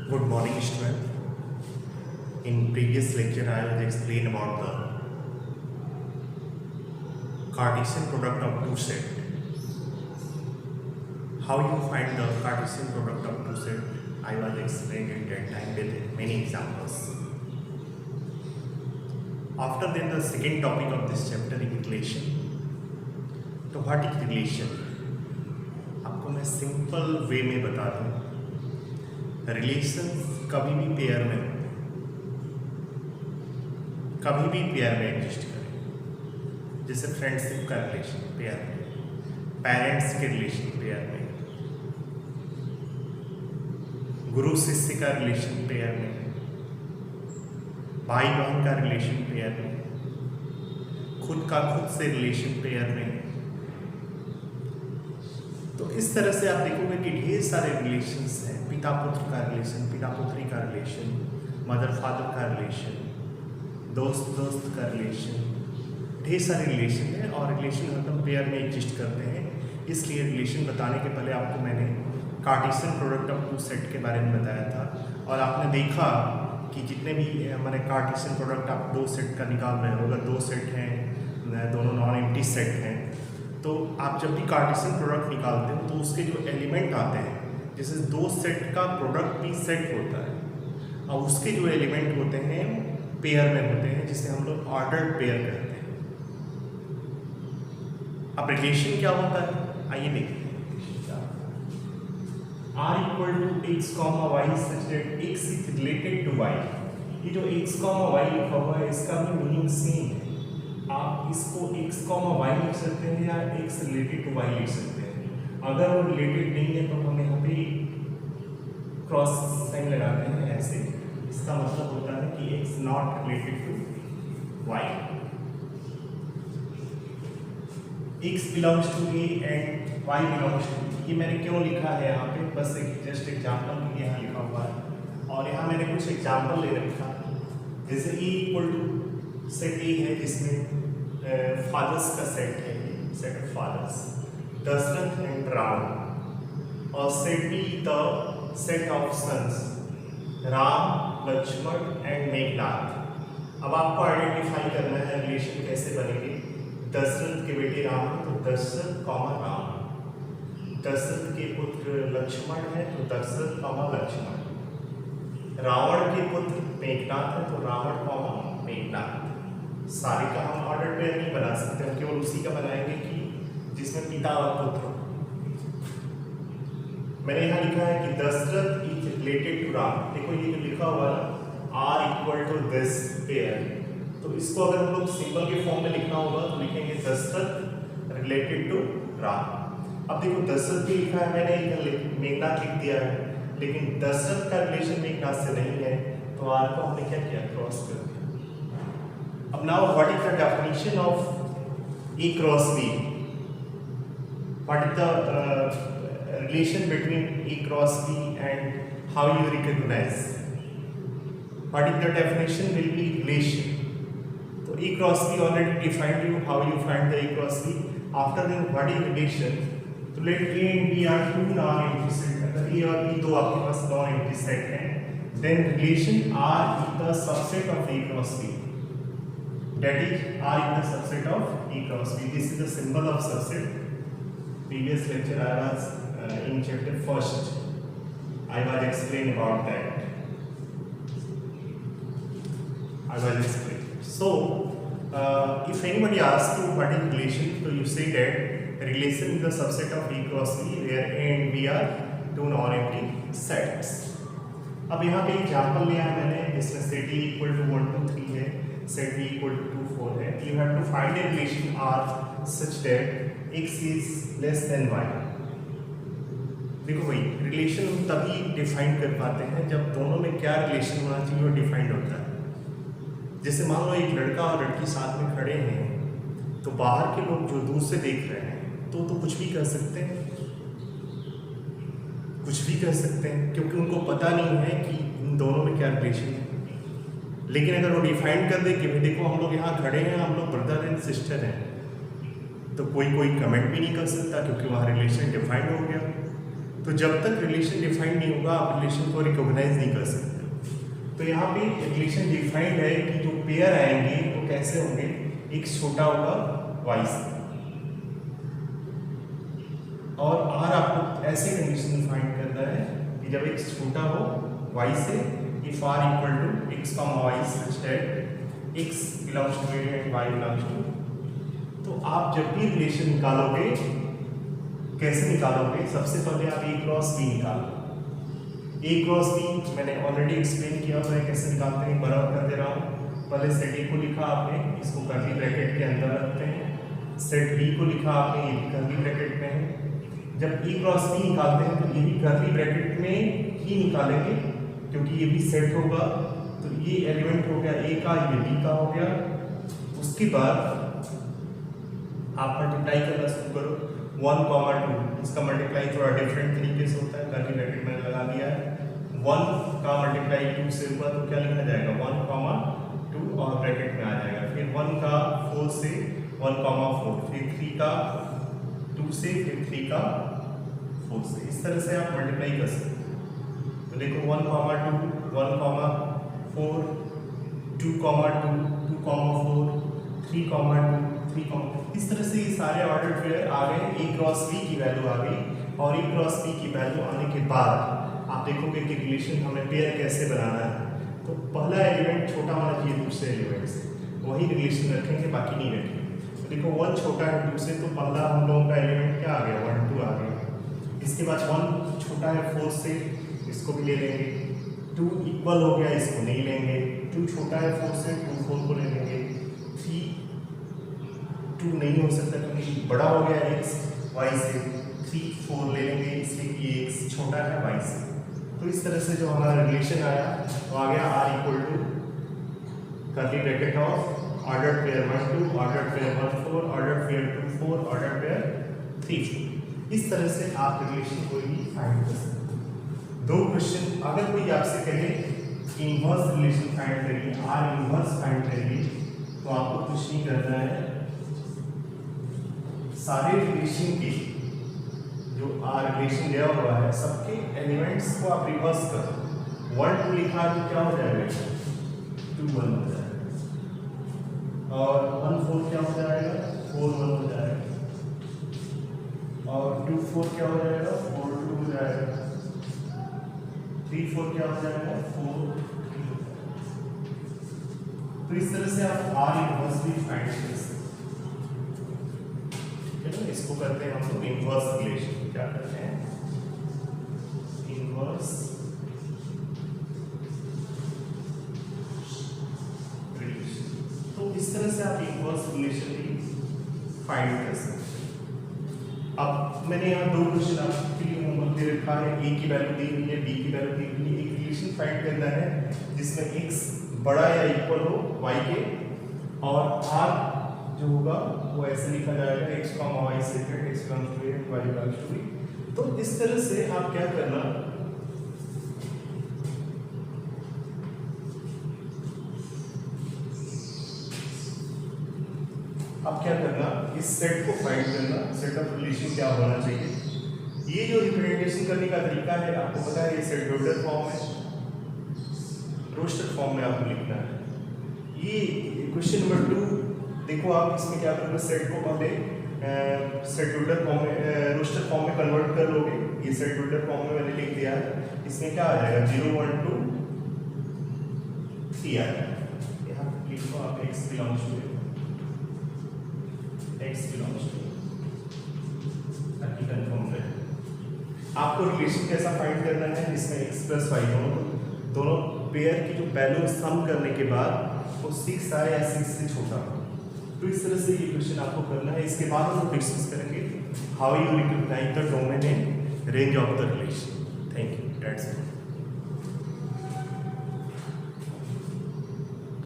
Good morning, student. In previous lecture, I will explain about the Cartesian product of two set. How you find the Cartesian product of two set? I will explain it that time with many examples. After then, the second topic of this chapter is relation. तो what is relation? आपको मैं simple way में बता दूं, relation कभी भी pair में होते हैं, कभी भी पेयर में एग्जिस्ट करें। जैसे फ्रेंडशिप का रिलेशन पेयर में, पेरेंट्स के रिलेशन पेयर में, गुरु शिष्य का रिलेशन पेयर में, भाई बहन का रिलेशन पेयर में, खुद का खुद से रिलेशन पेयर में। तो इस तरह से आप देखोगे कि ढेर सारे रिलेशंस हैं। पिता पुत्र का रिलेशन, पिता पुत्री का रिलेशन, मदर फादर का रिलेशन, दोस्त दोस्त का रिलेशन, ढेर सारे रिलेशन हैं और रिलेशन हरदम पेयर में एग्जिस्ट करते हैं। इसलिए रिलेशन बताने के पहले आपको मैंने Cartesian product of two set के बारे में बताया था और आपने देखा कि जितने भी मैंने कार्टेशियन प्रोडक्ट आप दो सेट का निकाल रहे हो, अगर दो सेट हैं, दोनों नॉन एम्प्टी सेट हैं, तो आप जब भी कार्टेशियन प्रोडक्ट निकालते हो तो उसके जो एलिमेंट आते हैं, जैसे दो सेट का प्रोडक्ट भी सेट होता है और उसके जो एलिमेंट होते हैं पेयर में होते हैं, जिसे हम लोग ऑर्डर्ड पेयर कहते हैं। अब रिलेशन क्या होता है, आइए देखते हैं। R equal to x comma y such that x is related to y. ये जो एक्स कॉमा वाई लिखा हुआ है इसका भी मीनिंग सेम है। आप इसको x, y लिख सकते हैं या x रिलेटेड टू y लिख सकते हैं। अगर वो रिलेटेड नहीं है तो हम यहाँ पे क्रॉस साइन लगाते हैं ऐसे। इसका मतलब होता है कि x not related to y। x belongs to a and y belongs to b। ये मैंने क्यों लिखा है यहाँ पे, बस एक जस्ट एग्जाम्पल के लिए यहाँ लिखा हुआ है। और यहाँ मैंने कुछ एग्जाम्पल ले रखा, जैसे e equal to set A है जिसमें फादर्स का सेट है, set of fathers, Dasharath and Ram, और set B the set of sons, Ram, Lakshman and Meghnath. अब आपको आइडेंटिफाई करना है रिलेशन कैसे बनेगी। दशरथ के बेटे राम है तो दशरथ कॉमा राम, दशरथ के पुत्र लक्ष्मण है तो दशरथ कॉमा लक्ष्मण, रावण के पुत्र मेघनाथ है तो रावण कॉमा मेघनाथ। सारे का हम ऑर्डर पेयर नहीं बना सकते, हम केवल उसी का बनाएंगे कि जिसमें पिता और पुत्र। मैंने यहाँ लिखा है कि Dasharath is related to Ram. देखो ये जो लिखा हुआ है R equal to this pair, तो इसको अगर हम लोग सिंबल के फॉर्म में लिखना होगा तो लिखेंगे दशरथ रिलेटेड टू राम। अब देखो दशरथ भी लिखा है मैंने, इधर मेघनाथ लिख दिया है, लेकिन दशरथ का रिलेशन मेघनाथ से नहीं है, तो आर को हमने क्या किया, क्रॉस कर दिया। अब now what is the definition of A cross B? What is the relation between A cross B and how you recognize? What is the definition will be relation. So A cross B already defined you how you find the A cross B. After then what is relation? तो let A and B are two non-empty set, अगर A और B दो आपके पास non-empty set हैं, then relation R is the subset of A cross B. That is R is the subset of E cross B. This is the symbol of subset. Previous lecture I was in chapter first. I was explaining about that. I was explaining. So, if anybody asks you what is relation, so you say that relation is the subset of E cross B, where A and B are two non-empty sets. अब यहाँ पे example लिया है मैंने, जिसमें set E equal to 1 2 3 है, set B equal to 2 4 है। You have to find a relation R such that X is less than Y. देखो भाई, रिलेशन हम तभी डिफाइन कर पाते हैं जब दोनों में क्या रिलेशन होना चाहिए वो डिफाइंड होता है। जैसे मान लो एक लड़का और लड़की साथ में खड़े हैं, तो बाहर के लोग जो दूर से देख रहे हैं तो कुछ भी कर सकते हैं, कुछ भी कर सकते हैं, क्योंकि उनको पता नहीं है कि इन दोनों में क्या रिलेशन है। लेकिन अगर वो डिफाइन कर दे कि भाई देखो हम लोग यहाँ खड़े हैं, हम लोग ब्रदर एंड सिस्टर हैं, तो कोई कमेंट भी नहीं कर सकता क्योंकि वहाँ रिलेशन डिफाइंड हो गया। तो जब तक रिलेशन डिफाइंड नहीं होगा आप रिलेशन को रिकॉग्नाइज नहीं कर सकते। तो यहाँ पे रिलेशन डिफाइंड है कि जो पेयर आएंगे वो कैसे होंगे, एक छोटा होगा y से, और r आपको ऐसे कंडीशन डिफाइन करना है कि जब x छोटा हो y से, if r equal to x, y such that x belongs to a and y belongs to। तो आप जब भी रिलेशन निकालोगे कैसे निकालोगे, सबसे पहले आप a क्रॉस b निकालो। a क्रॉस b मैंने ऑलरेडी एक्सप्लेन किया हुआ है कैसे निकालते हैं, बराबर कर दे रहा हूँ। पहले सेट a को लिखा आपने, इसको कर्ली ब्रैकेट के अंदर रखते हैं। सेट b को लिखा आपने, ये भी कर्ली ब्रैकेट में है। जब a क्रॉस b निकालते हैं तो ये भी कर्ली ब्रैकेट में ही निकालेंगे क्योंकि ये भी सेट होगा। तो ये एलिमेंट हो गया a का, ये b का हो गया। उसके बाद आप मल्टीप्लाई करना शुरू करो 1, 2। इसका मल्टीप्लाई थोड़ा डिफरेंट तरीके से होता है, कर्ली ब्रैकेट मैंने लगा दिया है। 1 का मल्टीप्लाई 2 से हुआ तो क्या लिखा जाएगा 1, 2 और ब्रैकेट में आ जाएगा। फिर 1 का 4 से 1, 4, फिर 3 का 2 से, फिर 3 का 4 से। इस तरह से आप मल्टीप्लाई कर सकते हैं। तो देखो 1, 2, 1, 4, 2, 2, 4, 3, 2, 3, इस तरह से ये सारे ऑर्डर पेयर आ गए। a क्रॉस b की वैल्यू आ गई, और a क्रॉस b की वैल्यू आने के बाद आप देखोगे कि रिलेशन हमें पेयर कैसे बनाना है। तो पहला एलिमेंट छोटा होना चाहिए दूसरे एलिमेंट से, वही रिलेशन रखेंगे, बाकी नहीं रखेंगे। तो देखो 1 छोटा है 2 से, तो पहला हम लोगों का एलिमेंट क्या आ गया 1, 2 आ गया। इसके बाद 1 छोटा है 4 से, इसको भी ले लेंगे। 2 इक्वल हो गया, इसको नहीं लेंगे। 2 छोटा है 4 से, 2, 4 को ले लेंगे। 3 2 नहीं हो सकता क्योंकि बड़ा हो गया x y से। 3, 4 ले लेंगे इसलिए कि x छोटा है y से। तो इस तरह से जो हमारा रिलेशन आया वो आ गया r equal to curly bracket of order pair 1, 2, order pair 1, 4, order pair 2, 4, order pair 3, 4। इस तरह से आप रिलेशन कोई भी फाइंड कर सकते हैं। 2 क्वेश्चन, अगर कोई आपसे कहे इनवर्स रिलेशन फाइंड करिए, r इनवर्स फाइंड करिए, तो आपको कुछ नहीं करना है, सारे रिलेशन के जो रिलेशन दिया हुआ है सबके एलिमेंट्स को आप रिवर्स करो। 1, 2 लिखा तो क्या हो जाएगा 2, 1 हो जाएगा, और 1, 4 क्या हो जाएगा 4, 1 हो जाएगा, और 2, 4 क्या हो जाएगा 4, 2 हो जाएगा, 3, 4 क्या हो जाएगा 4, 3 हो जाएगा। तो इस तरह से आप r इनवर्स भी फाइंड कर सकते हैं। इसको करते हैं हम लोग इनवर्स रिलेशन। क्या करते हैं इनवर्स रिलेशन। तो इस तरह से आप इनवर्स रिलेशन भी फाइंड कर सकते हैं। अब मैंने यहाँ 2 क्वेश्चन आपके लिए होमवर्क दे रखा है, a की वैल्यू दी हुई है, b की वैल्यू दी हुई है। एक रिलेशन फाइंड करना है जिसमें x बड़ा या इक्वल हो y के, और r जो होगा वो ऐसे लिखा जाएगा x, y second, x belongs to a and y belongs to b। तो इस तरह से आप क्या करना, इस सेट को फाइंड करना, सेट ऑफ रिलेशन क्या होना चाहिए। ये जो रिप्रेजेंटेशन करने का तरीका है आपको पता है, ये सेट रोस्टर फॉर्म में, रोस्टर फॉर्म में आपको लिखना है। ये क्वेश्चन नंबर 2 देखो, आप इसमें क्या करोगे, सेट को पहले सेट रोस्टर फॉर्म में, रोस्टर फॉर्म में कन्वर्ट कर लोगे। ये सेट रोस्टर फॉर्म में मैंने लिख दिया है, इसमें क्या आ जाएगा 0, 1, 2, 3 आ जाएगा। यहाँ लिखो आप x बिलोंग्स टू ताकि कंफर्म रहे। आपको रिलेशन कैसा फाइंड करना है, इसमें x प्लस y दोनों पेयर की जो वैल्यू सम करने के बाद वो 6 आए या 6 से छोटा हो। तो इस तरह से ये क्वेश्चन आपको करना है। इसके बाद हम लोग डिस्कस करेंगे how you recognise the domain and range of the relation. Thank you, that's it.